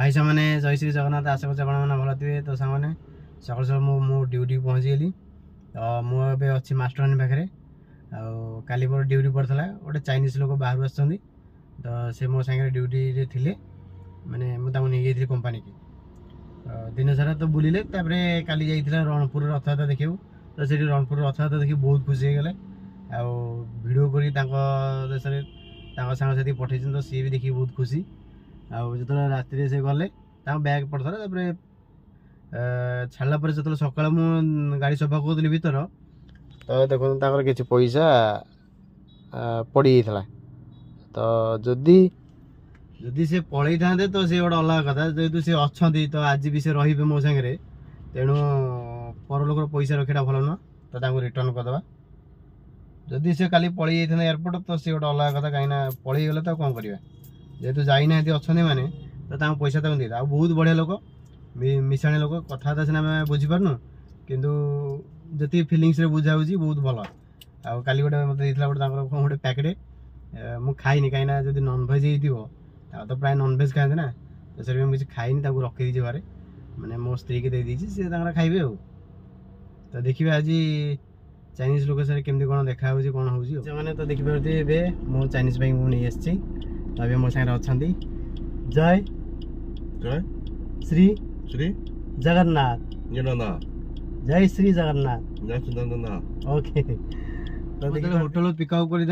High सामने जय श्री जगन्नाथ आशा करछ आपन भल थिबे। तो सामने सकाल सकाल मो ड्यूटी पहुँची गली। तो मुझे अच्छी मास्टरमाइंड पाखे काली मोर ड्यूटी पड़ता गोटे चाइनीज लोक बाहर आसुँच। तो से मो सागर ड्यूटी थे मैंने मुझे कंपानी की दिन सारा तो बुलिले। काली जाइए रणपुर रथयात्रा देखा। तो से रणपुर रथयात्रा देखिए बहुत खुशी होगले। भिडियो कर सांगसाथी पठे तो सी भी देखिए बहुत खुशी। जो राति से गले बैग पड़ता छाड़ा पर जो सका गाड़ी सफा करी भर तो देखो कि पैसा पड़ जाता। तो जदि से पलि था तो सी गोटे अलग कथा जेहतु सी अच्छा तो आज भी से रे मो सागर तेणु परलोक पैसा रखा भल नुह। तो रिटर्न करदे जदि से काली पलि जाता एयरपोर्ट तो सी गोटे अलग कथा कहीं पलि गले तो कौन करवा जेहतु जाना अच्छा मैंने तो पैसा दे बहुत बढ़िया लोक मिशाणी लोक कथा सीना आम बुझीपारनु किंतु जी फिलिंग्स बुझा बहुत भल। आउ काली गोटे मतलब गोटे गोटे पैकेट मुझे खाईनी कहीं जब नॉनभेज हो तो प्राय नॉनभेज खाते ना। तो से मुझे खाईनी रखी दीजिए घरे मैंने मो स्त्री की दे सी खाइबे। तो देखिए आज चाइनीज लोक सर केमती कौन देखा कौन हो तो देखिए मो चाइनीज भाई मुझे नहीं आसी। तो अभी मो सागर अच्छा जय जय श्री श्री जगन्नाथ जगन्नाथ जय श्री जगन्नाथ जय श्री जगन्नाथ। ओके। तो होटेल पिकअप कर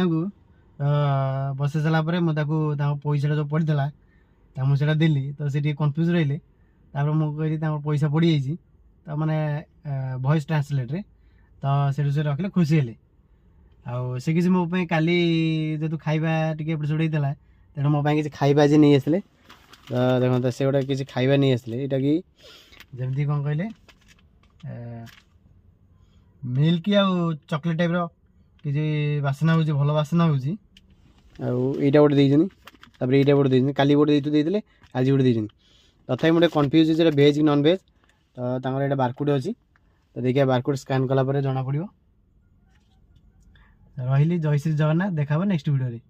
बसई सारापर मुझे पैसा जो पड़ा मुझे देली। तो सी कन्फ्यूज रही मुझे पैसा पड़ जाइए तो मैंने वॉइस ट्रांसलेट रे तो से रखिले खुशी हेले। आउ से किसी मोपाई काली जेतु खाइबा टिके एपट सेपट होता तेणु मोपाई किसी खाइबा आज नहीं आसले। तो देखो से गोटे किसी खाइबा नहीं आसले यहाँ कि जमती कौन कहले मिल्क आउ चॉकलेट टाइप किसी बासना हो भल बासना हो यहाँ गोटे देते यहाँ गोटे देते काली गोटे देते आज गोटे देते। तथा मुझे कन्फ्यूज है भेज कि नॉन भेज। तो यहाँ बारकोड अच्छी तो देखिए बारकोड स्कान कला जना पड़ो। रही जय श्री जगन्नाथ देखा नेक्स्ट वीडियो।